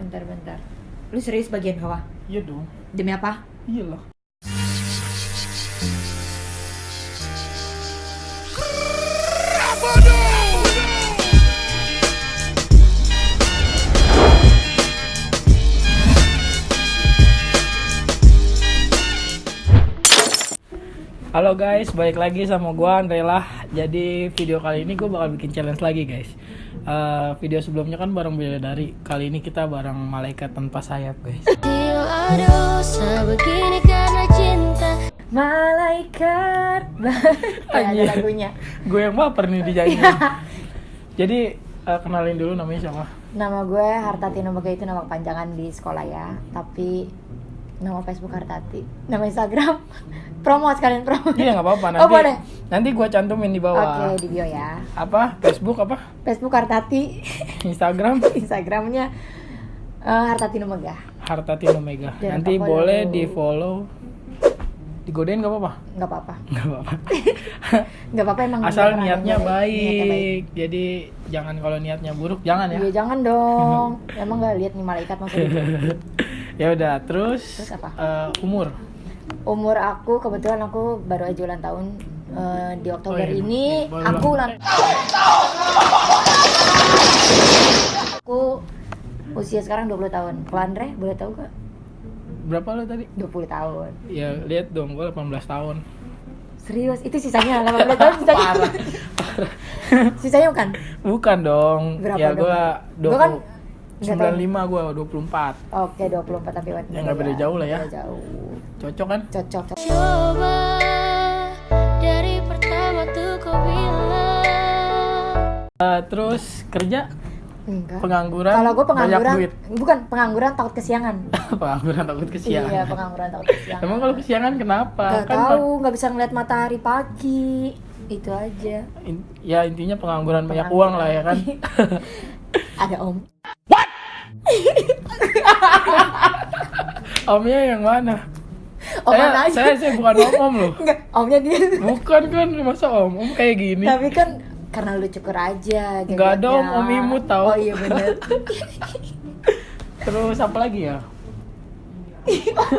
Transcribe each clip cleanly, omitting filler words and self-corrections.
Bentar. Lu serius bagian bawah? Iya dong. Demi apa? Iyalah. Halo guys, balik lagi sama gua Andrela. Jadi video kali ini gua bakal bikin challenge lagi guys. Video sebelumnya kan bareng Bidadari. Kali ini kita bareng malaikat tanpa sayap guys. Begini karena cinta. Malaikat. Ada lagunya. Gue yang baper nih dijadiin. Jadi kenalin dulu namanya siapa? Nama gue Hartati Nomega, itu nama panjangan di sekolah ya. Tapi nama Facebook Hartati, nama Instagram promo sekalian promo. Iya nggak apa-apa nanti. Oh boleh. Nanti gue cantumin di bawah. Oke, di bio ya. Apa? Facebook apa? Facebook Hartati. Instagram? Instagramnya Hartati Nomega. Hartati Nomega. Jangan Nanti lupa boleh follow. di follow. Digodain nggak apa-apa? Nggak apa-apa. Nggak apa-apa. Nggak apa-apa emang. Asal beneran niatnya ada baik. Jadi jangan kalau niatnya buruk jangan ya. Iya jangan dong. Emang nggak lihat nih malaikat maksudnya. Ya udah, terus apa? Umur. Umur aku kebetulan aku baru aja ulang tahun di Oktober Oh, iya. ini. Baru Aku ulang. Aku usia sekarang 20 tahun. Kalau Andre boleh tahu gak? Berapa lo tadi? 20 tahun. Ya lihat dong, gue 18 tahun. Serius? Itu sisanya 18 tahun sisanya. Sisanya bukan? Bukan dong. Berapa Ya dong? gue Gua kan nggak tahu. 95, gue 24. Oke, 24 tapi buat Ya, nggak beda jauh lah ya. Beda jauh. Cocok kan? Cocok. Coba dari pertama tuh kau bilang. Terus kerja, Enggak. pengangguran, Kalau gue banyak pengangguran, duit. bukan pengangguran takut kesiangan. Pengangguran takut kesiangan. Iya, pengangguran takut kesiangan. Emang kalau kesiangan kenapa? Gak tahu, nggak bisa ngeliat matahari pagi. Itu aja. Ya intinya pengangguran banyak uang lah ya kan. Ada om. Omnya yang mana? Om mana aja? Saya bukan om loh. Enggak, omnya dia. Bukan kan, masa om kayak gini. Tapi kan karena lu cukur aja. Nggak ada om imut tau. Oh iya bener. Terus apa lagi ya?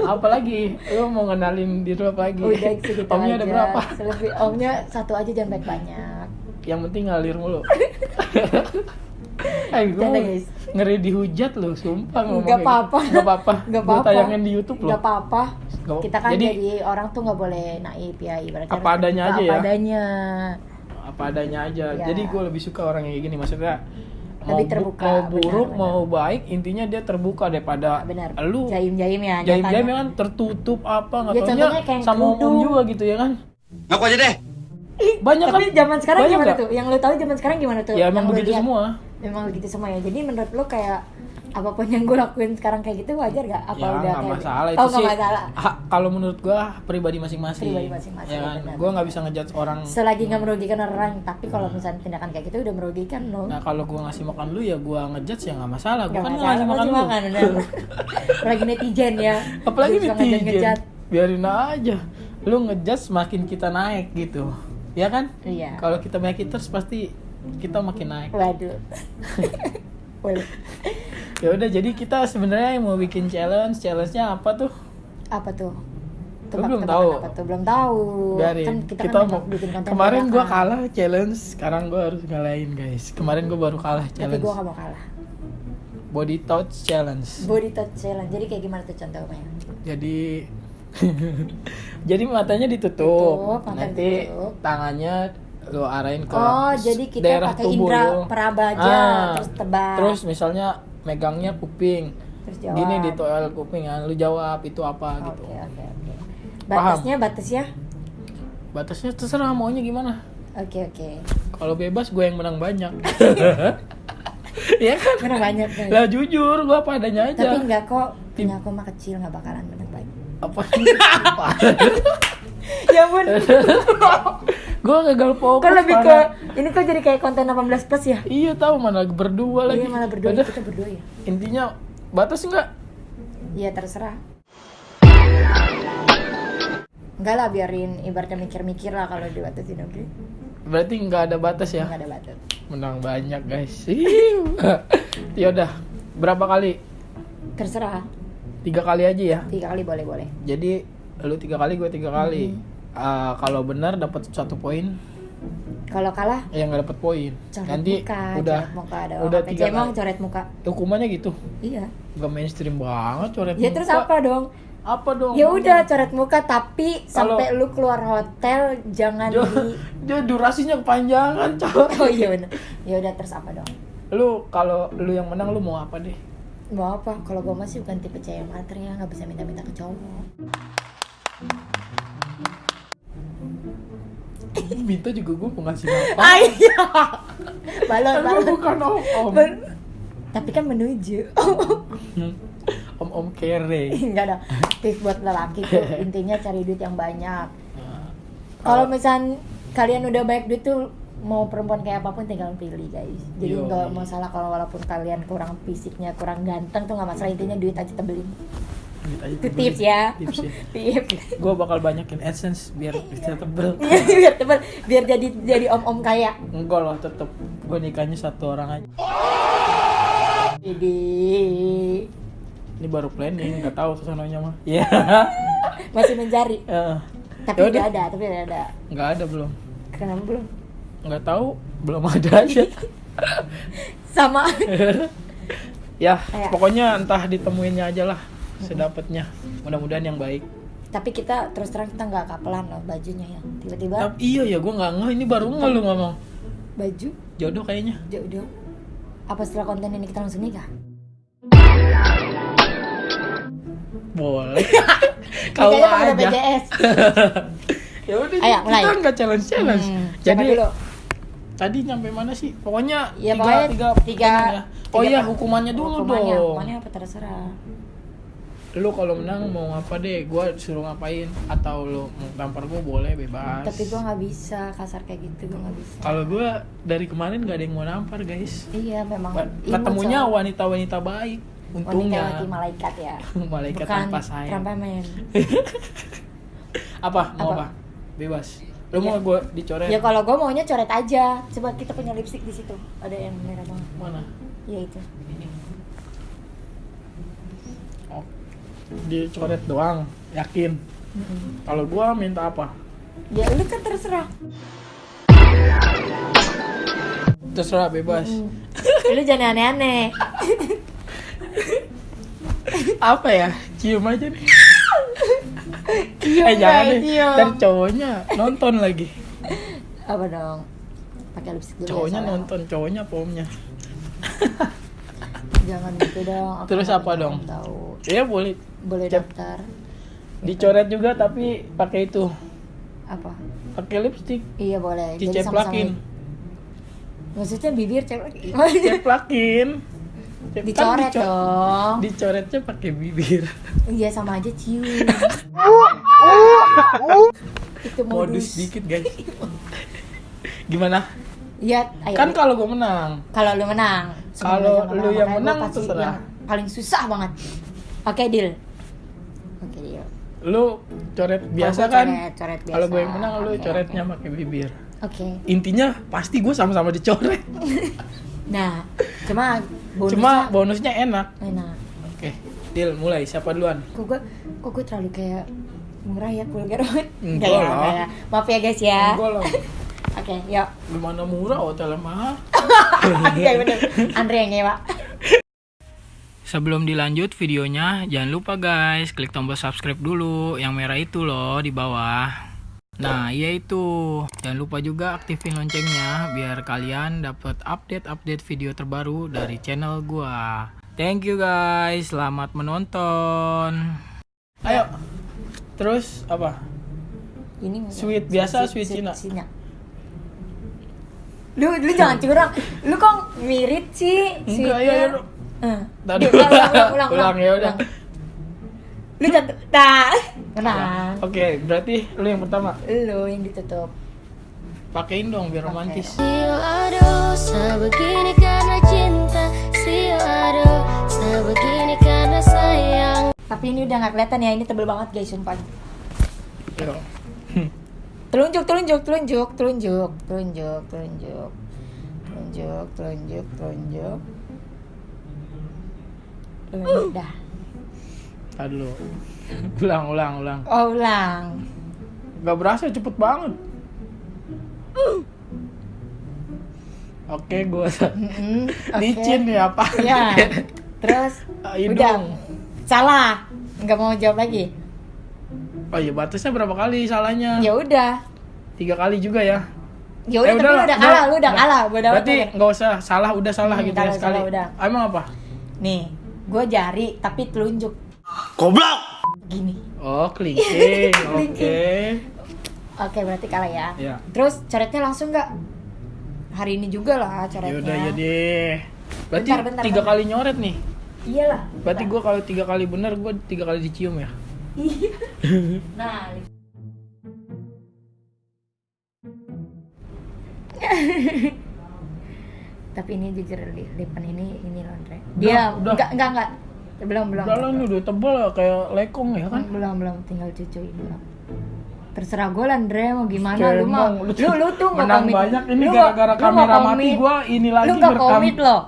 Apa lagi? Lu mau ngenalin diri lu apa lagi? Udah segitu Omnya aja. ada berapa? Selebih omnya satu aja, jangan banyak. Yang penting ngalir mulu. Gue Canda, guys. ngeri dihujat lu, sumpah ngomong Nggak kayak apa-apa. gitu. Nggak apa-apa. Nggak Gua apa-apa. tayangin di YouTube loh. Gak apa-apa. Nggak- Kita kan jadi- jadi orang tuh nggak boleh naif ya, ibaratnya Apa harus adanya terbuka aja apa ya? adanya. Apa adanya aja. Ya. Jadi gue lebih suka orang yang kayak gini, maksudnya Lebih terbuka, mau buruk benar. mau baik, intinya dia terbuka daripada Benar. lu Jaim-jaim ya. jaim-jaim nyatanya. kan tertutup apa nggak Ya, taunya contohnya kayak sama om kerudung. juga gitu ya kan. Ngaku aja deh. Banyak Tapi kan. zaman sekarang Banyak gimana nggak? tuh? Yang lo tahu zaman sekarang gimana tuh? Ya emang Yang lo begitu lihat? semua. Memang begitu semua ya. Jadi menurut lo kayak apapun yang gue lakuin sekarang kayak gitu wajar gak? Apa Ya udah nggak kayak masalah Oh itu nggak sih. masalah. Kalau menurut gua pribadi masing-masing. Pribadi masing-masing, Ya kan. benar. Gua nggak bisa ngejudge orang. Selagi nggak merugikan orang, tapi kalau misalnya tindakan kayak gitu udah merugikan lo. Nah kalau gua ngasih makan lu ya gua ngejudge ya nggak masalah. Gua Nggak kan masalah, ngasih makan lu. udah. Apalagi netizen ya. Apalagi Suka ngejat-ngejat. netizen. Biarin aja. Lu ngejudge makin kita naik gitu. Ya kan? Iya. Kalau kita banyak haters pasti kita makin naik. Waduh. Boleh. Ya udah, jadi kita sebenarnya mau bikin challenge-nya apa tuh? Apa tuh? Lu belum tahu? Apa tuh? Belum tahu. Biarin. Kan kita Kita kan mau bikin konten kemarin gua dadakan. kalah challenge, sekarang gua harus ngalahin guys. Kemarin gua baru kalah Tapi challenge. gue gak mau kalah. Body touch challenge. Body touch challenge. Jadi kayak gimana tuh contohnya? Jadi jadi matanya ditutup. Tutup, mata Nanti ditutup. tangannya lu arahin ke Oh, jadi kita daerah pakai tubuh indera lu. peraba aja, terus tebak. Terus misalnya megangnya kuping. Terus jawab. Gini di toel kuping kan, lu jawab itu apa Oke, gitu. oke. Paham? Batasnya? Batasnya terserah maunya gimana. Oke. Kalau bebas gue yang menang banyak. Iya kan? Mana banyak kan? Lah jujur gue apa adanya aja. Tapi enggak kok, punya aku mah kecil nggak bakalan menang banyak. Apa? Ya ampun. Gue gagal fokus. Kan lebih ke mana. ini kok jadi kayak konten 18 plus ya? Iya tahu mana lagi berdua lagi. Iya malah berdua, Udah, kita berdua ya. intinya batas enggak? Iya terserah. Enggak lah, biarin ibaratnya mikir-mikir lah kalau dibatasin, oke? Berarti nggak ada batas ya? Enggak ada batas. Menang banyak guys. Ya udah, berapa kali Terserah. 3 kali aja ya. 3 kali boleh. Jadi lu 3 kali, gue 3 kali. Kalau benar dapat 1 poin. Kalau kalah Yang nggak dapat poin. coret Nanti muka, udah coret muka ada udah orang 3 emang kali. coret muka. Hukumannya gitu. Iya. Gak mainstream banget coret Ya muka. terus apa dong? Apa dong? Ya udah coret muka tapi Kalau- sampai lu keluar hotel jangan Dia, di dia durasinya kepanjangan, coy. Oh iya benar. Ya udah terus apa dong? Lu kalau lu yang menang lu mau apa deh? Mau apa? Kalau gue masih bukan tipe cewek materi ya, nggak bisa minta-minta ke cowok. Minta juga gue mau ngasih apa? Iya. Balon. Gue bukan om. Tapi kan menuju. Om kere. Enggak ada. Tips buat lelaki tuh intinya cari duit yang banyak. Nah, Kalau misalnya kalian udah banyak duit tuh mau perempuan kayak apapun tinggal pilih guys. Jadi Yo. nggak masalah kalau walaupun kalian kurang fisiknya, kurang ganteng tuh nggak masalah, intinya duit aja tebelin. duit aja Itu tebel. tips ya. Tips ya. Tips. Gue bakal banyakin essence biar bisa tebel. Iya, biar tebel, biar jadi om-om kaya. Enggak lah, tetep gue nikahnya 1 orang aja. Jadi Ini baru planning, nggak tahu kesananya mah. Iya. masih mencari. Tapi Yaudah. udah ada, tapi udah ada. Nggak ada belum. Kenapa belum? Nggak tahu, belum ada aja. Sama. Ya, Kayak- pokoknya entah ditemuinnya aja lah sedapatnya. Mudah-mudahan yang baik. Tapi kita terus terang kita nggak kapelan loh bajunya ya. Tiba-tiba Tapi iya ya, gue nggak ngeh, ini baru ngeh lu ngomong. baju Jodoh kayaknya. jodoh. Apa setelah konten ini kita langsung nikah? Boleh. Kau Nikahnya pakai aja. BPJS. Ya udah, Ayo, mulai. kita nggak challenge. Siapa Jadi dulu? tadi nyampe mana sih? Pokoknya Ya, pokoknya tiga- pertanyaan ya. Oh tiga iya, per- hukumannya dulu Hukumannya dong. apa terserah. Lu kalau menang mau apa deh? Gua suruh ngapain? Atau lu mau tampar gua boleh, bebas. Tapi gue nggak bisa kasar kayak gitu, gue nggak bisa. Kalau gua dari kemarin gak ada yang mau nampar, guys. Iya memang. imut Ketemunya soalnya. wanita-wanita baik. Untungnya. Wanita-wanita malaikat ya. Malaikat Bukan tanpa sayang. trampemen. Apa? Mau Apa? apa? Bebas. Lu Ya. mau gua dicoret? Ya kalau gue maunya coret aja. Coba kita punya lipstick di situ. Ada yang merah banget. Mana? Ya itu. Oh. Dicoret doang, yakin. Kalau gua minta apa? Ya lu kan terserah. Terserah, bebas. Lu jangan aneh-aneh. Apa ya? Cium aja nih. Cium, Jangan guys, deh. cium. Dan cowoknya nonton lagi. Apa dong? Pakai lipstick dulu. Cowoknya ya, soalnya. nonton, cowoknya pomnya. Jangan gitu dong. Aku Terus nggak apa mau dong? Tahu. Iya boleh. Boleh Cep. daftar. Dicoret juga tapi pakai itu. Apa? Pakai lipstick. Iya boleh. Jadi Diceplakin. sama-sama. Maksudnya bibir ceplak. Ceplakin. Dicoret Kan dong. Dicoretnya pakai bibir. Iya sama aja cium. Itu Modus modus. dikit, guys. Gimana? Iya, ayo. Kan kalau gue menang. Kalau lu menang. Kalau Semoga lu menang, yang makanya menang, gua pasti terserah. yang paling susah banget. Oke, deal. Oke, deal. Lu coret biasa Kalau gua kan? coret biasa. Kalau gue yang menang, lu Oke, coretnya oke. pakai bibir. Oke. Intinya pasti gue sama-sama dicoret. Nah, cuma bonusnya Cuma bonusnya enak. enak. Oke, deal, mulai. Siapa duluan? Kok gue terlalu kayak murah ya, vulgar banget. Enggak ya, lah. enggak ya. Maaf ya guys ya. Enggak lah. Oke, yuk. Gimana murah hotel mahal? Iya bener. Andre yang nyewa. Sebelum dilanjut videonya, jangan lupa guys, klik tombol subscribe dulu, yang merah itu loh di bawah. Nah, iya itu. Jangan lupa juga aktifin loncengnya biar kalian dapat update video terbaru dari channel gua. Thank you guys, selamat menonton. Ayo. Terus apa? Ini Sweet biasa, sweet Cina. Lu jangan curang. Lu kok mirip sih Enggak, sweetnya. ayo. Dia ulang, ya udah. Lu jangan menang. Oke, berarti lu yang pertama. Lu yang ditutup. Pakein dong biar romantis. Sio aduh, sebegini karena cinta. Sio aduh, sebegini karena sayang. Tapi ini udah nggak kelihatan ya, ini tebel banget guys, sumpah. Yo. Telunjuk. Udah. Tadi dulu. Ulang. Oh, ulang. Gak berasa cepet banget. Oke, gue Oke. licin ya apa? Ya. Terus Hidung. udah. Salah. Nggak mau jawab lagi. Oh iya, batasnya berapa kali salahnya? Ya udah. 3 kali juga ya. Ya udah, tapi lu udah kalah, lu udah kalah. Bodoh amat. Berarti nggak usah salah, udah salah gitu ya kalau sekali. salah udah. Emang apa? Nih, gue jari tapi telunjuk Goblok! gini. Oh, kelingking. Kelingking. Oke. Oke, berarti kalah ya. Ya. Terus coretnya langsung nggak? Hari ini juga lah coretnya. Yaudah ya deh. Berarti Bentar, 3 kali nyoret nih. Iyalah. Berarti gue kalau 3 kali bener, gue 3 kali dicium ya. Iya. Nah. Tapi ini jujur lipan ini loh, Andre. Dia udah. enggak. Belum. Udah lah, ini udah tebal lah, kayak lekong ya kan? Belum, tinggal cucuin dulu. Terserah gue lah, Andre, mau gimana Cemong, lu mah. Lu tuh nggak menang komit. banyak ini Lu gara-gara nggak kamera mati komit. gue ini lagi Lu nggak ngerekam. komit loh.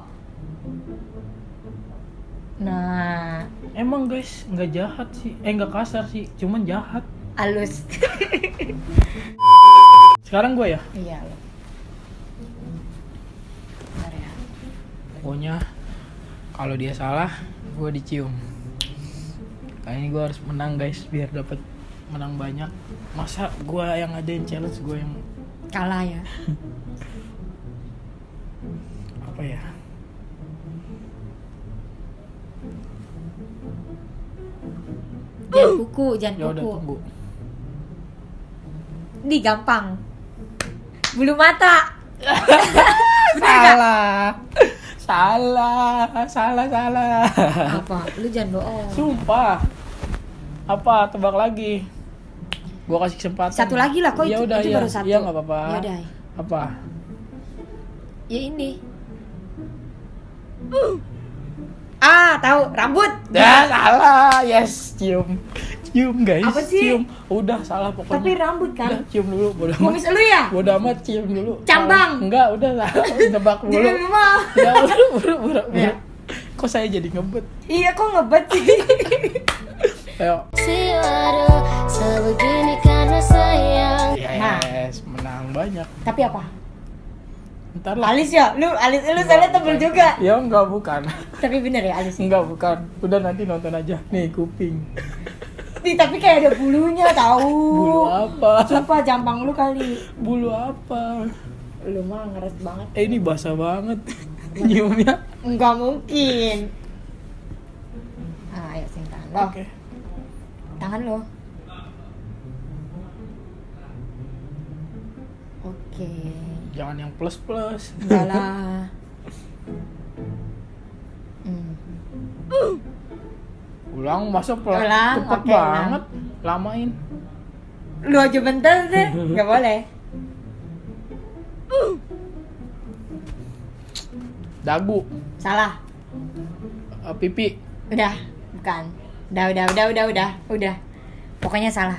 Nah, Emang guys, nggak jahat sih, nggak kasar sih, cuman jahat. halus. Sekarang gue ya, Iya lo. Bentar ya. pokoknya kalau dia salah, gue dicium. Kali ini gue harus menang guys, biar dapat menang banyak. Masa gue yang ngadain challenge, gue yang Kalah ya. apa ya? Jangan kuku, jangan Ya udah kuku. tunggu. Di gampang. Bulu mata. Salah. Apa? Lu jangan bohong. Sumpah. Apa? Tebak lagi. Gua kasih kesempatan. Satu lagi lah, kok Ya itu udah, iya. baru satu. Iya nggak apa-apa. Ya udah. Apa? Ya ini. Tahu, rambut. Ya salah. Yes, cium guys. Apa sih? Cium. Udah salah pokoknya. Tapi rambut kan. Udah, cium dulu. Bodoh amat. Kumis lu ya? Bodoh amat, cium dulu. Cambang. Salah. Enggak, udah salah. Tebak dulu. Jadi lu mah. Ya, buru. Ya. Kok saya jadi ngebet? Iya, kok ngebet sih? Ayo. Si waduh, sebegini karena sayang. Yes, menang banyak. Tapi apa? Ntar lah. Alis ya? Lu soalnya tebel juga. Ya enggak, bukan. Tapi bener ya alis. Enggak, bukan. Udah nanti nonton aja. Nih, kuping. Tapi kayak ada bulunya tahu. Bulu apa? Sumpah jampang lu kali. Bulu apa? Lu mah ngeres banget. Ini basah banget. Nyiumnya. Enggak mungkin. Ayo sing tangan lo. Oke. Tangan lo. Oke. Jangan yang plus-plus. Enggak lah. Ulang, masuk pelan. Ulang, Cepet oke, banget. Lamain. Lu aja bentar deh. Enggak boleh. Dagu. Salah. Pipi. Udah, bukan. Udah. Pokoknya salah.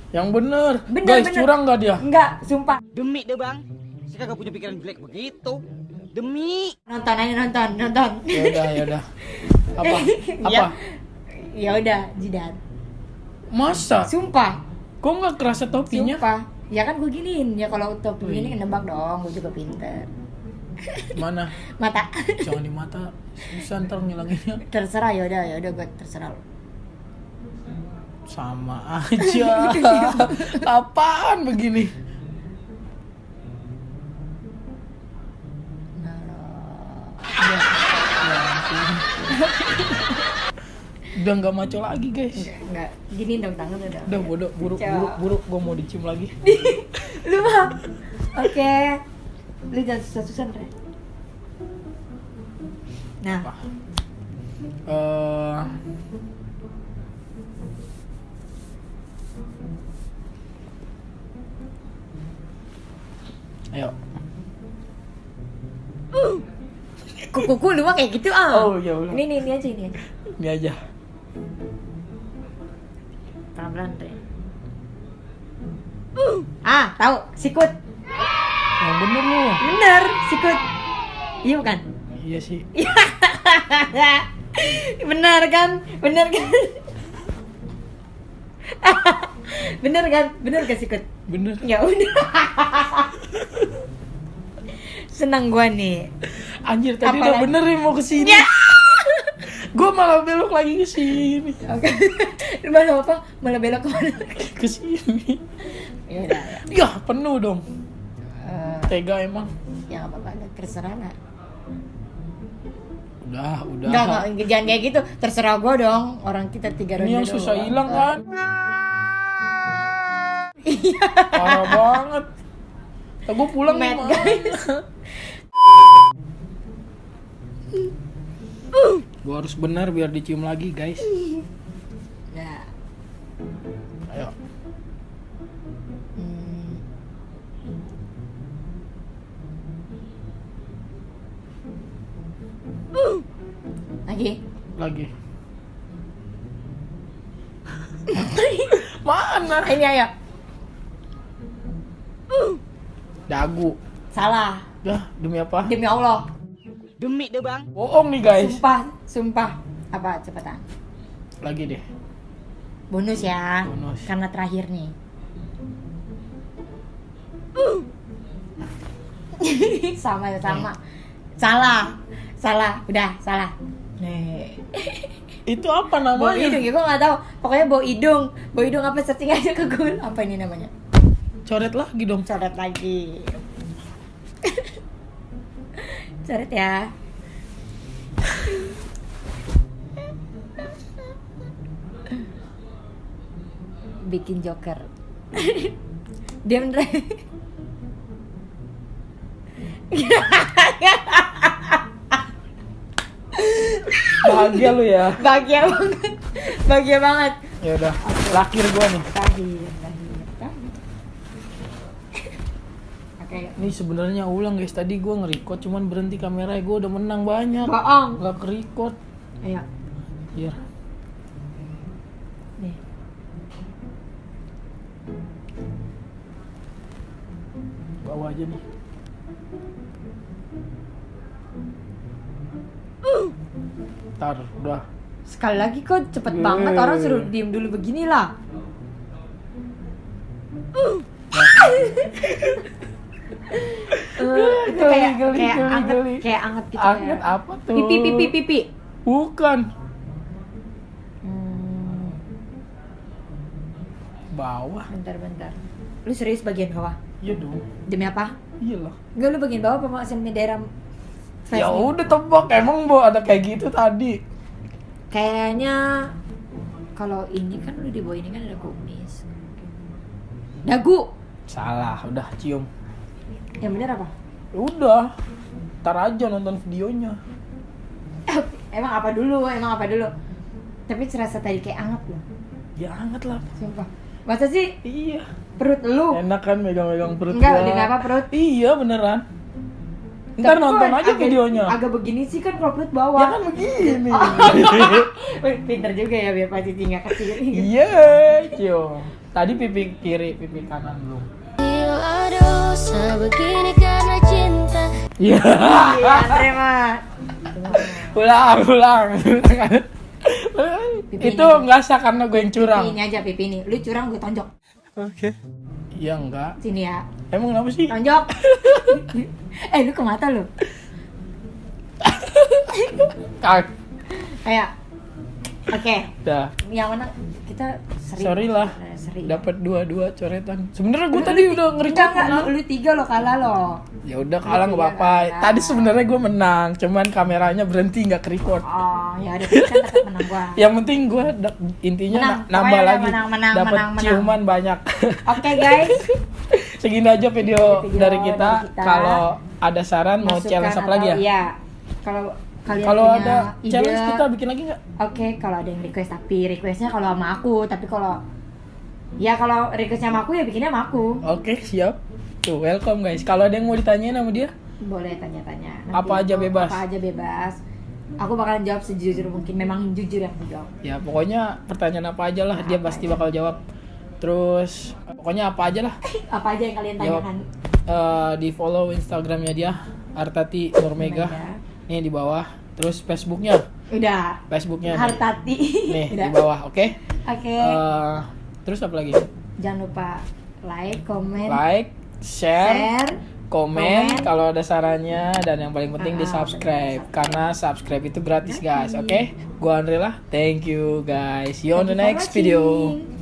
Yang bener. Bener, Guys, bener. curang gak dia? Enggak, sumpah. Demi deh bang, saya kagak punya pikiran jelek begitu. Demi. Nonton aja nonton. Ya udah. Apa? Ya. Ya udah, jidat. Masa? Sumpah. Kok nggak kerasa topinya? Sumpah. Ya kan gue giniin. Ya kalau topi Wih. gini nebak dong, gue juga pinter. Mana? Mata. Jangan di mata. Susah ntar ngilanginnya. Terserah, ya udah gue terserah lo. Sama aja. Apaan begini? Nah, lo. Ya ampun. Udah nggak maco lagi guys. Enggak. Gini dong tangan udah. Udah bodoh, buru. Gue mau dicium lagi. Lu mah. Oke. Lu jangan susah-susah, Re. Nah, Apa? Ayo. kuku lu mah kayak gitu ah. Oh, ya udah. Ini aja. Ini aja. Pelan-pelan, Re. Tahu, sikut. Yang bener lu. Bener, sikut. Iya bukan? Iya sih. Benar kan? Benar kan? Benar kan? Benar gak sih, Kut? Bener. Ya udah. Senang gua nih. Anjir tadi Apa udah lagi? bener nih mau kesini. Gue malah belok lagi ke sini. Oke. Malah apa? Malah belok kemana? Ke sini. Ya udah. Ya, penuh dong. Eh, Tega emang. ya nggak apa-apa, terserah lah. Udah. Enggak, jangan kayak gitu. Terserah gua dong. Orang kita 3 ronde. Ini yang doang. susah hilang kan? Iya. Parah banget. Gue pulang nih, Mad, Ma. guys. Gue harus benar biar dicium lagi, guys. Nah. Ayo. Hmm. Lagi. Mana? Ini ayo. Dagu. Salah. Dah, demi apa? Demi Allah. Demi deh bang. Bohong nih, guys. Sumpah. Apa cepetan? Lagi deh. Bonus ya. Bonus. Karena terakhir nih. sama. Salah. Udah, salah. Nih. Itu apa Bau namanya? hidung ya, gue gak tahu. Pokoknya bau hidung apa, searching aja ke Google. Apa ini namanya? Coret lagi dong. Coret lagi. Coret ya. Bikin joker. Dia bener. Bahagia lu ya. Bahagia banget. Ya udah, lakir gua nih. Tahir. Oke. Ini sebenarnya ulang, guys. Tadi gua nge-record cuman berhenti kamera, gua udah menang banyak. Bohong. Gak ke-record. Ayo. Biar. Nih. Bawa aja nih. Ntar, udah. Sekali lagi kok cepet Yeay. banget, orang suruh diem dulu beginilah. Itu kayak anget gitu. Anget ya. apa tuh? Pipi. Bukan. Hmm, Bawah. bentar. Lu serius bagian bawah? Iya dong. Demi apa? Iyalah. Enggak, lu bagian bawah apa maksudnya daerah face Ya nih? udah tebak, emang Bo ada kayak gitu tadi. Kayaknya kalau ini kan lu di bawah ini kan ada kumis. Dagu. Salah, udah cium. Yang bener apa? Udah. Ntar aja nonton videonya. Emang apa dulu? Tapi serasa tadi kayak anget loh. Ya anget lah. Sumpah. Masa sih Iya. perut lu? Enak kan megang-megang perut Enggak, gua. demi apa perut? Iya beneran. Ntar Tapi nonton kok aja agak- videonya. Agak begini sih kan kalau perut Ya bawah. kan begini. Wih, pinter juga ya biar pasti nggak kecil. Iya, cium. Tadi pipi kiri, pipi kanan belum. Aduh, sebegini karena cinta. Iya. Iya, terima. Ulang. Pipi Itu ini. nggak sah karena gue yang curang. Pipi ini aja, pipi ini. Lu curang gue tonjok. Oke. Iya enggak. Sini ya. Emang kenapa sih? Tonjok. Lu ke mata lu. Kak. Ayo. Oke. Dah. Yang mana kita seri. Sorry lah. Seri. Dapat dua coretan. Sebenarnya gue tadi udah Enggak, nge-record. lu 3 lo kalah lo. Ya udah kalah nggak Iya, apa-apa. kalah. Tadi sebenarnya gue menang, cuman kameranya berhenti nggak ke-record. Oh, ya udah kan tetap menang gua. Yang penting gue intinya Menang. nambah Pokoknya lagi, menang. dapat ciuman banyak. Oke, guys. Segini aja video, Video dari kita. dari kita. Kalau ada saran mau Masukan challenge apa lagi ya? Iya. Kalau kalian Kalau punya ada ide, challenge kita bikin lagi nggak? Oke, kalau ada yang request, tapi requestnya kalau sama aku, tapi kalau requestnya sama aku ya bikinnya sama aku. Oke, siap. Tuh, welcome guys. Kalau ada yang mau ditanyain sama dia, Boleh tanya-tanya. Nanti Apa aja bebas. Apa aja bebas. Aku bakalan jawab sejujur mungkin. Memang jujur yang aku jawab. ya pokoknya pertanyaan apa aja lah, dia Apa pasti aja. bakal jawab. Terus pokoknya apa aja lah. Apa aja yang kalian Jawab. tanyakan? Di follow Instagramnya dia, Artati Nurmega. Nurmega. Nih di bawah. Terus Facebooknya Udah. Facebooknya nih. Hartati. Nih Udah. di bawah, oke? Oke. Terus apa lagi? Jangan lupa comment, Like, share, komen komen. kalau ada sarannya, dan yang paling penting di bener, subscribe karena subscribe itu gratis guys, Gratis. oke? Gua Andrela, thank you guys, see you on the Thank you for next video. watching.